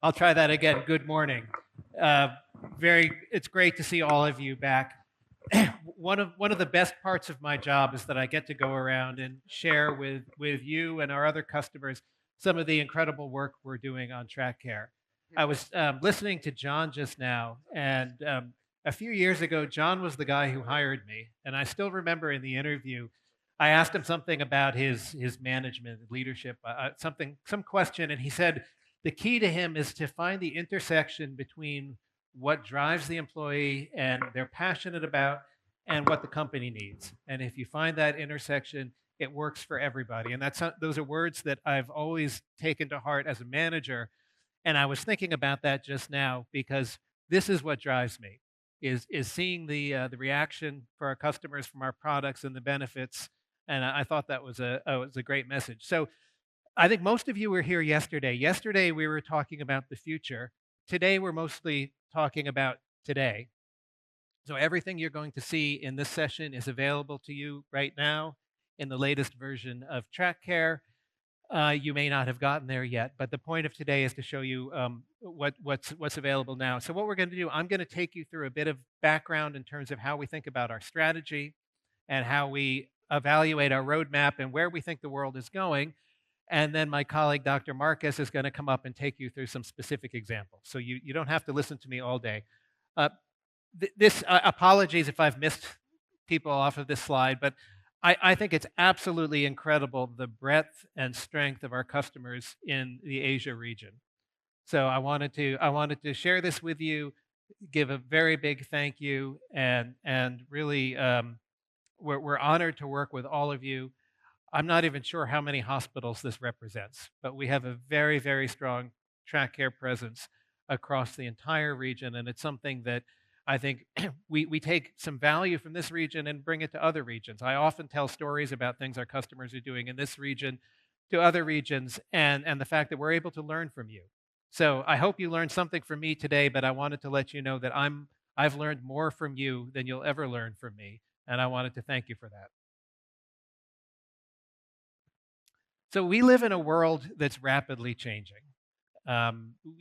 I'll try that again. Good morning. Uh, it's great to see all of you back. One of the best parts of my job is that I get to go around and share with you and our other customers some of the incredible work we're doing on TrakCare. I was listening to John just now, and a few years ago, John was the guy who hired me, and I still remember in the interview, I asked him something about his management leadership, some question, and he said the key to him is to find the intersection between what drives the employee and they're passionate about and what the company needs. And if you find that intersection, it works for everybody. And those are words that I've always taken to heart as a manager. And I was thinking about that just now because this is what drives me is seeing the reaction for our customers from our products and the benefits. And I thought that was a great message. So I think most of you were here yesterday. Yesterday, we were talking about the future. Today, we're mostly talking about today. So, everything you're going to see in this session is available to you right now in the latest version of TrakCare. You may not have gotten there yet, but the point of today is to show you what's available now. So, what we're going to do, I'm going to take you through a bit of background in terms of how we think about our strategy and how we evaluate our roadmap and where we think the world is going. And then my colleague, Dr. Marcus, is going to come up and take you through some specific examples. So you don't have to listen to me all day. Uh, Apologies if I've missed people off of this slide, but I think it's absolutely incredible the breadth and strength of our customers in the Asia region. So I wanted to share this with you, give a very big thank you, and really we're honored to work with all of you. I'm not even sure how many hospitals this represents, but we have a very, very strong TrakCare presence across the entire region, and it's something that I think we take some value from this region and bring it to other regions. I often tell stories about things our customers are doing in this region to other regions, and the fact that we're able to learn from you. So I hope you learned something from me today, but I wanted to let you know that I've learned more from you than you'll ever learn from me, and I wanted to thank you for that. So we live in a world that's rapidly changing.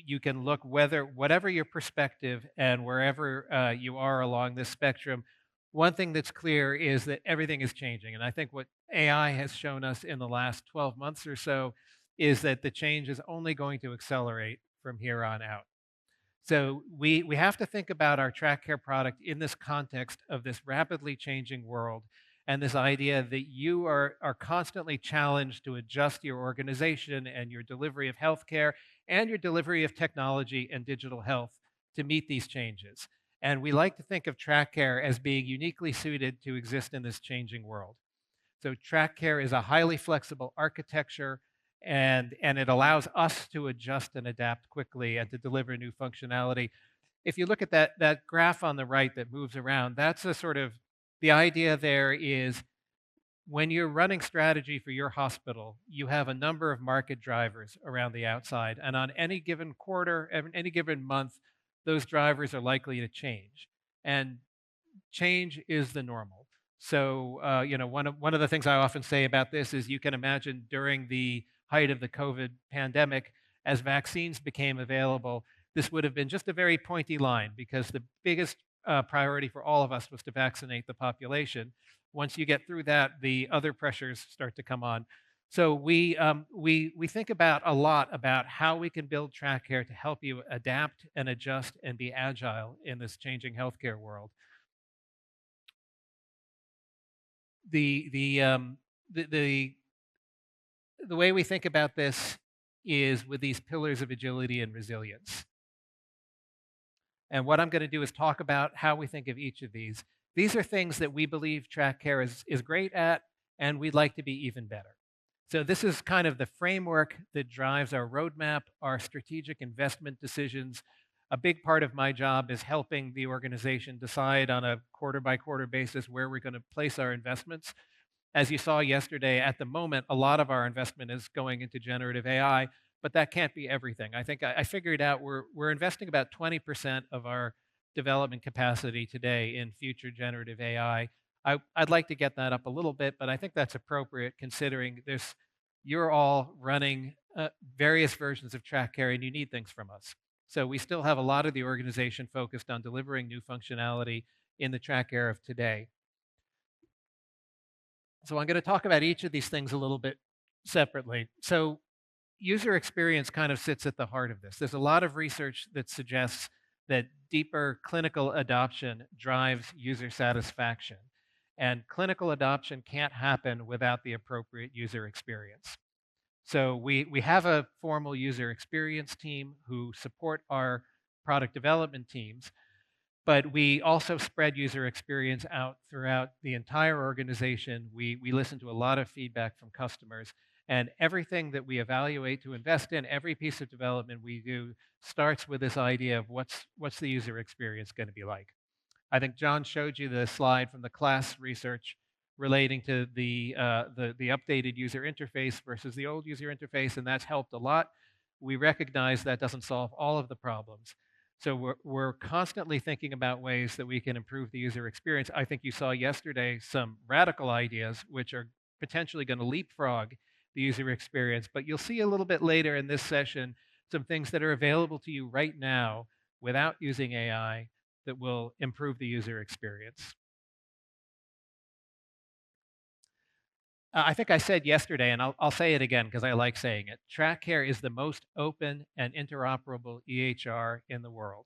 You can look whatever your perspective and wherever you are along this spectrum. One thing that's clear is that everything is changing, and I think what AI has shown us in the last 12 months or so is that the change is only going to accelerate from here on out. So we have to think about our TrakCare product in this context of this rapidly changing world and this idea that you are constantly challenged to adjust your organization and your delivery of healthcare and your delivery of technology and digital health to meet these changes. And we like to think of TrakCare as being uniquely suited to exist in this changing world. So TrakCare is a highly flexible architecture, and it allows us to adjust and adapt quickly and to deliver new functionality. If you look at that graph on the right that moves around, that's a sort of the idea there is when you're running strategy for your hospital, you have a number of market drivers around the outside. And on any given quarter, any given month, those drivers are likely to change. And change is the normal. So, one of the things I often say about this is you can imagine during the height of the COVID pandemic, as vaccines became available, this would have been just a very pointy line because the biggest priority for all of us was to vaccinate the population. Once you get through that, the other pressures start to come on. So we think about a lot about how we can build TrakCare to help you adapt and adjust and be agile in this changing healthcare world. the the um, the the the way we think about this is with these pillars of agility and resilience. And what I'm going to do is talk about how we think of each of these. These are things that we believe TrakCare is great at, and we'd like to be even better. So this is kind of the framework that drives our roadmap, our strategic investment decisions. A big part of my job is helping the organization decide on a quarter by quarter basis where we're going to place our investments. As you saw yesterday, at the moment, a lot of our investment is going into generative AI, but that can't be everything. I think I figured out we're investing about 20% of our development capacity today in future generative AI. Would like to get that up a little bit, but I think that's appropriate considering you're all running uh, various versions of TrakCare, and you need things from us. So we still have a lot of the organization focused on delivering new functionality in the TrakCare of today. So I'm going to talk about each of these things a little bit separately. So user experience kind of sits at the heart of this. There's a lot of research that suggests that deeper clinical adoption drives user satisfaction. And clinical adoption can't happen without the appropriate user experience. So we have a formal user experience team who support our product development teams, but we also spread user experience out throughout the entire organization. We listen to a lot of feedback from customers, and everything that we evaluate to invest in, every piece of development we do, starts with this idea of what's the user experience going to be like. I think John showed you the slide from the class research relating to the updated user interface versus the old user interface, and that's helped a lot. We recognize that doesn't solve all of the problems. So we're constantly thinking about ways that we can improve the user experience. I think you saw yesterday some radical ideas which are potentially going to leapfrog the user experience, but you'll see a little bit later in this session some things that are available to you right now without using AI that will improve the user experience. I think I said yesterday, and I'll say it again because I like saying it. TrakCare is the most open and interoperable EHR in the world.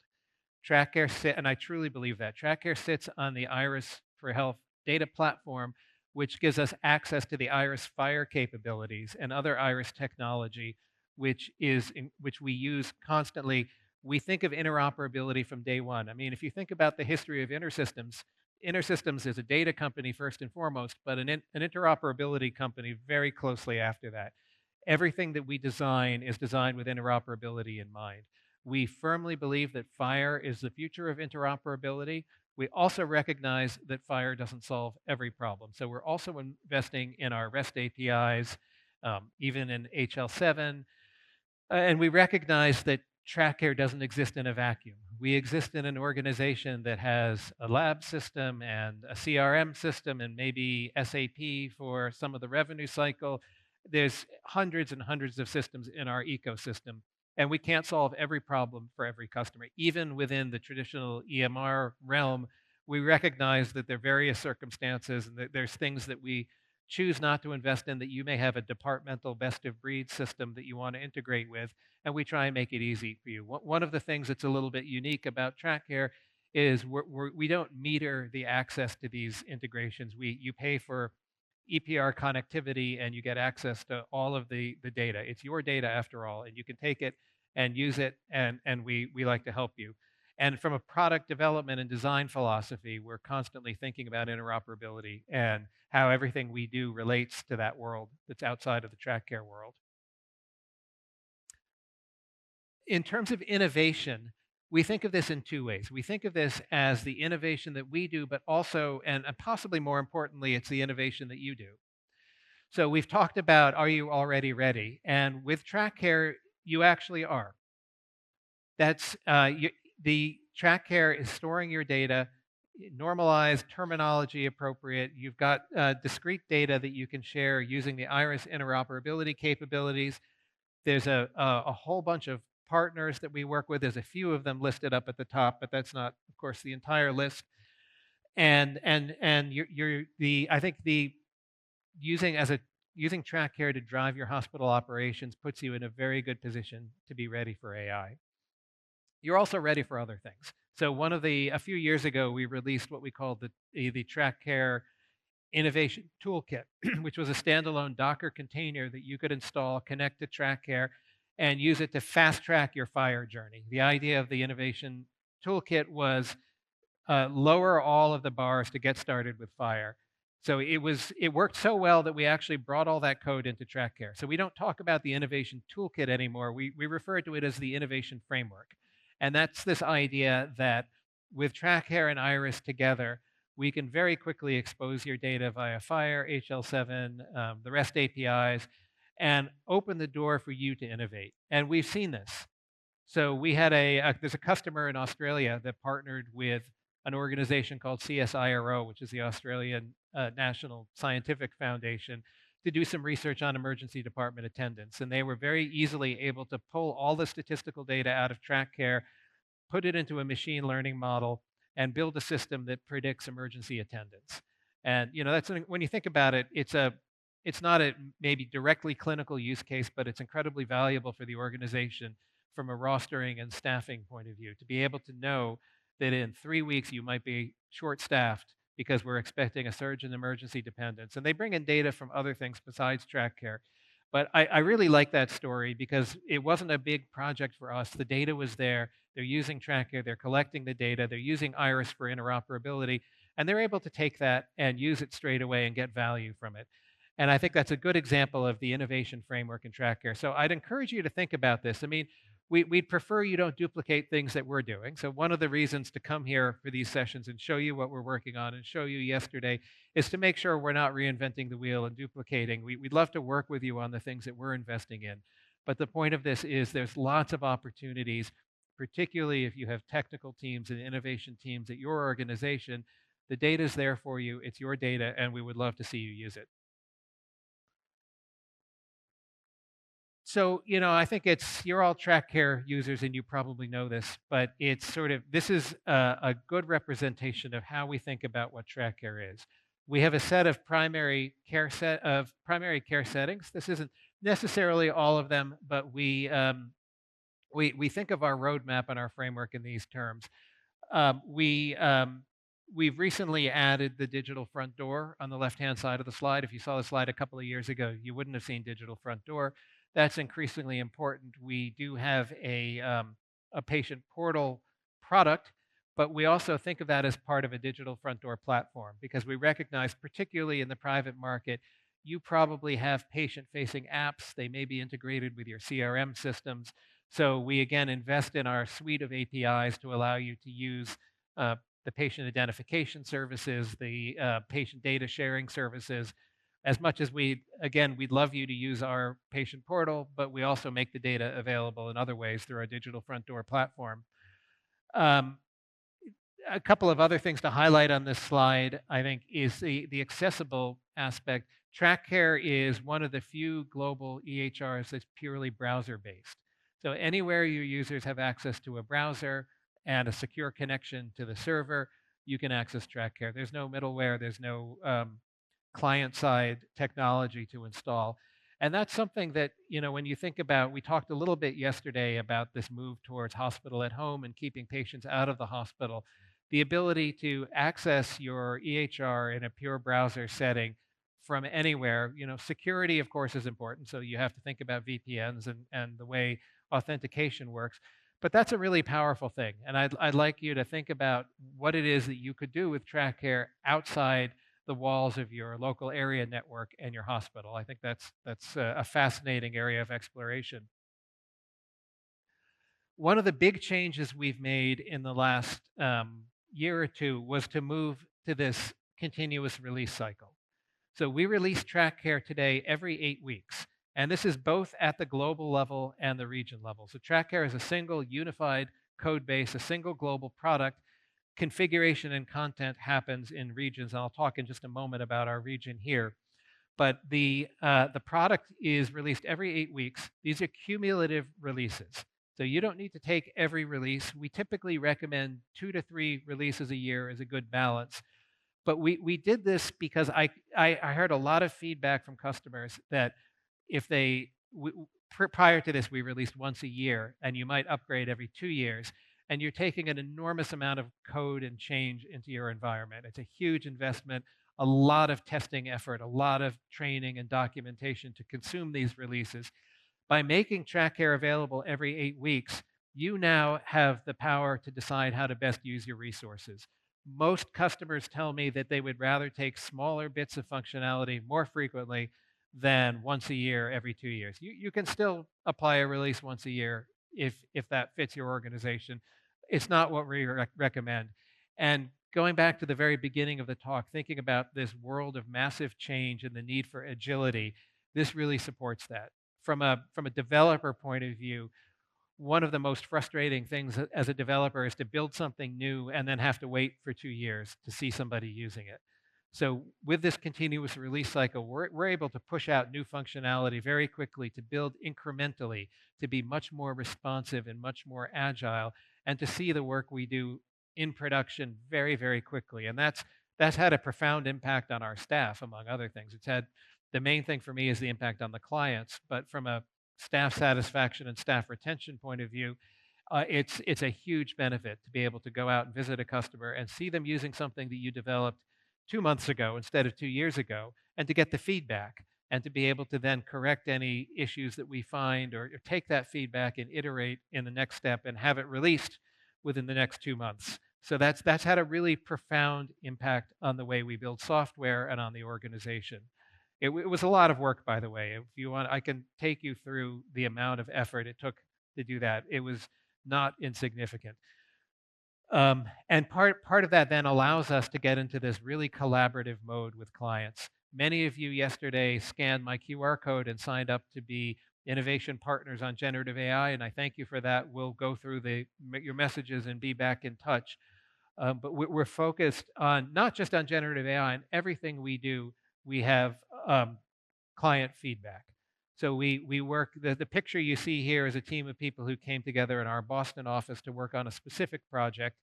TrakCare and I truly believe that. TrakCare sits on the Iris for Health data platform, which gives us access to the Iris Fire capabilities and other Iris technology, which we use constantly. We think of interoperability from day one. I mean, if you think about the history of InterSystems, InterSystems is a data company first and foremost, but an interoperability company very closely after that. Everything that we design is designed with interoperability in mind. We firmly believe that FHIR is the future of interoperability. We also recognize that FHIR doesn't solve every problem. So we're also investing in our REST APIs, even in HL7. And we recognize that TrakCare doesn't exist in a vacuum. We exist in an organization that has a lab system and a CRM system and maybe SAP for some of the revenue cycle. There's hundreds and hundreds of systems in our ecosystem, and we can't solve every problem for every customer. Even within the traditional EMR realm, we recognize that there are various circumstances and that there's things that we choose not to invest in that you may have a departmental best of breed system that you want to integrate with, and we try and make it easy for you. One of the things that's a little bit unique about TrakCare is we don't meter the access to these integrations. You pay for EPR connectivity and you get access to all of the data. It's your data after all, and you can take it and use it, and we like to help you. And from a product development and design philosophy, we're constantly thinking about interoperability and how everything we do relates to that world that's outside of the TrakCare world. In terms of innovation, we think of this in two ways. We think of this as the innovation that we do, but also, and possibly more importantly, it's the innovation that you do. So we've talked about, are you already ready? And with TrakCare, you actually are. That's the TrakCare is storing your data, normalized, terminology appropriate. You've got discrete data that you can share using the Iris interoperability capabilities. There's a whole bunch of partners that we work with. There's a few of them listed up at the top, but that's not, of course, the entire list. And you're the I think the using as a using TrakCare to drive your hospital operations puts you in a very good position to be ready for AI. You're also ready for other things. So a few years ago, we released what we called the TrakCare Innovation Toolkit, which was a standalone Docker container that you could install, connect to TrakCare, and use it to fast track your FHIR journey. The idea of the Innovation Toolkit was lower all of the bars to get started with FHIR. So it worked so well that we actually brought all that code into TrakCare. So we don't talk about the Innovation Toolkit anymore. We refer to it as the Innovation Framework. And that's this idea that with TrakCare and Iris together, we can very quickly expose your data via FHIR, HL7, the REST APIs, and open the door for you to innovate. And we've seen this. So we had there's a customer in Australia that partnered with an organization called CSIRO, which is the Australian National Scientific Foundation, to do some research on emergency department attendance. And they were very easily able to pull all the statistical data out of TrakCare, put it into a machine learning model, and build a system that predicts emergency attendance. And that's when you think about it, it's not a maybe directly clinical use case, but it's incredibly valuable for the organization from a rostering and staffing point of view to be able to know that in 3 weeks you might be short-staffed because we're expecting a surge in emergency dependence. And they bring in data from other things besides TrakCare. But I really like that story because it wasn't a big project for us. The data was there. They're using TrakCare. They're collecting the data. They're using Iris for interoperability. And they're able to take that and use it straight away and get value from it. And I think that's a good example of the innovation framework in TrakCare. So I'd encourage you to think about this. I mean, we'd prefer you don't duplicate things that we're doing. So one of the reasons to come here for these sessions and show you what we're working on and show you yesterday is to make sure we're not reinventing the wheel and duplicating. We'd love to work with you on the things that we're investing in. But the point of this is there's lots of opportunities, particularly if you have technical teams and innovation teams at your organization. The data is there for you. It's your data, and we would love to see you use it. So, I think you're all TrakCare users and you probably know this, but it's sort of, this is a good representation of how we think about what TrakCare is. We have a set of primary care settings. This isn't necessarily all of them, but we think of our roadmap and our framework in these terms. We've recently added the digital front door on the left-hand side of the slide. If you saw the slide a couple of years ago, you wouldn't have seen digital front door. That's increasingly important. We do have a patient portal product, but we also think of that as part of a digital front door platform because we recognize, particularly in the private market, you probably have patient-facing apps. They may be integrated with your CRM systems. So we again invest in our suite of APIs to allow you to use uh, the patient identification services, the patient data sharing services. As much as we'd love you to use our patient portal, but we also make the data available in other ways through our digital front door platform. Um, a couple of other things to highlight on this slide, I think, is the accessible aspect. TrakCare is one of the few global EHRs that's purely browser-based. So anywhere your users have access to a browser and a secure connection to the server, you can access TrakCare. There's no middleware, there's no client-side technology to install. And that's something that, when you think about, we talked a little bit yesterday about this move towards hospital at home and keeping patients out of the hospital. The ability to access your EHR in a pure browser setting from anywhere, security, of course, is important. So you have to think about VPNs and the way authentication works. But that's a really powerful thing. And I'd like you to think about what it is that you could do with TrakCare outside the walls of your local area network and your hospital. I think that's a fascinating area of exploration. One of the big changes we've made in the last year or two was to move to this continuous release cycle. So we release TrakCare today every 8 weeks. And this is both at the global level and the region level. So TrakCare is a single unified code base, a single global product. Configuration and content happens in regions. And I'll talk in just a moment about our region here. But the product is released every 8 weeks. These are cumulative releases. So you don't need to take every release. We typically recommend 2 to 3 releases a year as a good balance. But we did this because I heard a lot of feedback from customers that if prior to this, we released once a year, and you might upgrade every 2 years, and you're taking an enormous amount of code and change into your environment. It's a huge investment, a lot of testing effort, a lot of training and documentation to consume these releases. By making TrakCare available every 8 weeks, you now have the power to decide how to best use your resources. Most customers tell me that they would rather take smaller bits of functionality more frequently than once a year, every 2 years. You can still apply a release once a year if that fits your organization. It's not what we recommend. And going back to the very beginning of the talk, thinking about this world of massive change and the need for agility, this really supports that. From a developer point of view, one of the most frustrating things as a developer is to build something new and then have to wait for 2 years to see somebody using it. So with this continuous release cycle, we're able to push out new functionality very quickly, to build incrementally, to be much more responsive and much more agile, and to see the work we do in production very, very quickly. And that's had a profound impact on our staff, among other things. It's had the main thing for me is the impact on the clients, but from a staff satisfaction and staff retention point of view, it's a huge benefit to be able to go out and visit a customer and see them using something that you developed 2 months ago instead of 2 years ago, and to get the feedback and to be able to then correct any issues that we find, or take that feedback and iterate in the next step and have it released within the next 2 months. So that's had a really profound impact on the way we build software and on the organization. It was a lot of work, by the way. If you want, I can take you through the amount of effort it took to do that. It was not insignificant. And part of that then allows us to get into this really collaborative mode with clients. Many of you yesterday scanned my QR code and signed up to be innovation partners on generative AI, and I thank you for that. We'll go through your messages and be back in touch. But we're focused on not just on generative AI. And everything we do, we have client feedback. So we work, the picture you see here is a team of people who came together in our Boston office to work on a specific project.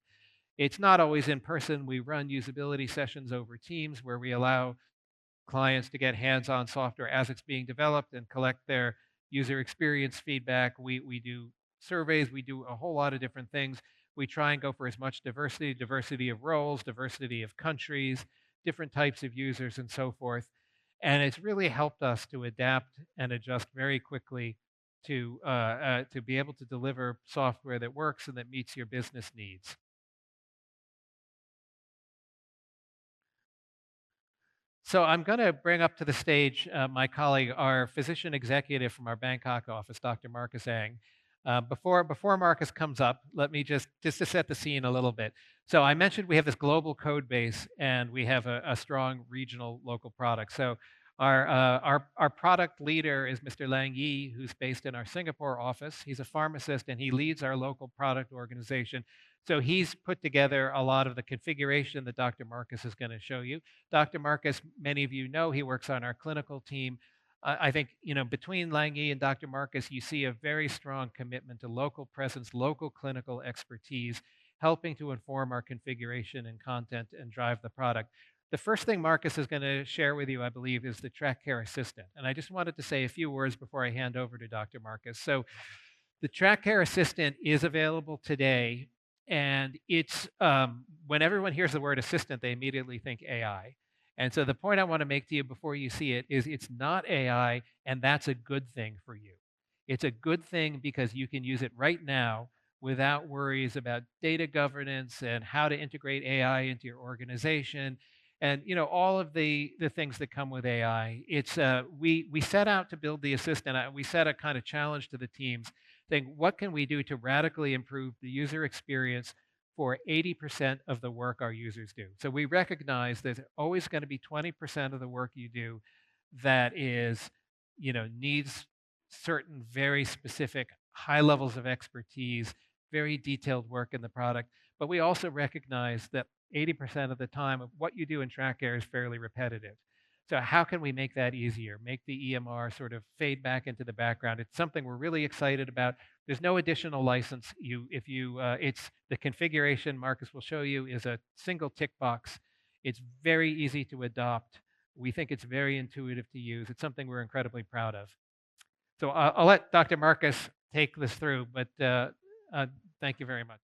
It's not always in person. We run usability sessions over Teams where we allow clients to get hands-on software as it's being developed and collect their user experience feedback. We do surveys. We do a whole lot of different things. We try and go for as much diversity of roles, diversity of countries, different types of users, and so forth. And it's really helped us to adapt and adjust very quickly to be able to deliver software that works and that meets your business needs. So I'm going to bring up to the stage my colleague, our physician executive from our Bangkok office, Dr. Marcus Ang. Before Marcus comes up, let me just to set the scene a little bit. So I mentioned we have this global code base and we have a strong regional local product. So our product leader is Mr. Lang Yi, who's based in our Singapore office. He's a pharmacist and he leads our local product organization. So he's put together a lot of the configuration that Dr. Marcus is going to show you. Dr. Marcus, many of you know, he works on our clinical team. I think, between Lang Yi and Dr. Marcus, you see a very strong commitment to local presence, local clinical expertise, helping to inform our configuration and content and drive the product. The first thing Marcus is going to share with you, I believe, is the TrakCare Assistant. And I just wanted to say a few words before I hand over to Dr. Marcus. So the TrakCare Assistant is available today, and it's when everyone hears the word assistant, they immediately think AI. And so the point I want to make to you before you see it is it's not AI, and that's a good thing for you. It's a good thing because you can use it right now without worries about data governance and how to integrate AI into your organization, and all of the things that come with AI. It's we set out to build the assistant. We set a kind of challenge to the teams, saying, what can we do to radically improve the user experience for 80% of the work our users do? So we recognize there's always going to be 20% of the work you do that needs certain very specific high levels of expertise, very detailed work in the product. But we also recognize that 80% of the time of what you do in TrakCare is fairly repetitive. So how can we make that easier? Make the EMR sort of fade back into the background. It's something we're really excited about. There's no additional license. It's the configuration Marcus will show you is a single tick box. It's very easy to adopt. We think it's very intuitive to use. It's something we're incredibly proud of. So I'll let Dr. Marcus take this through, but thank you very much.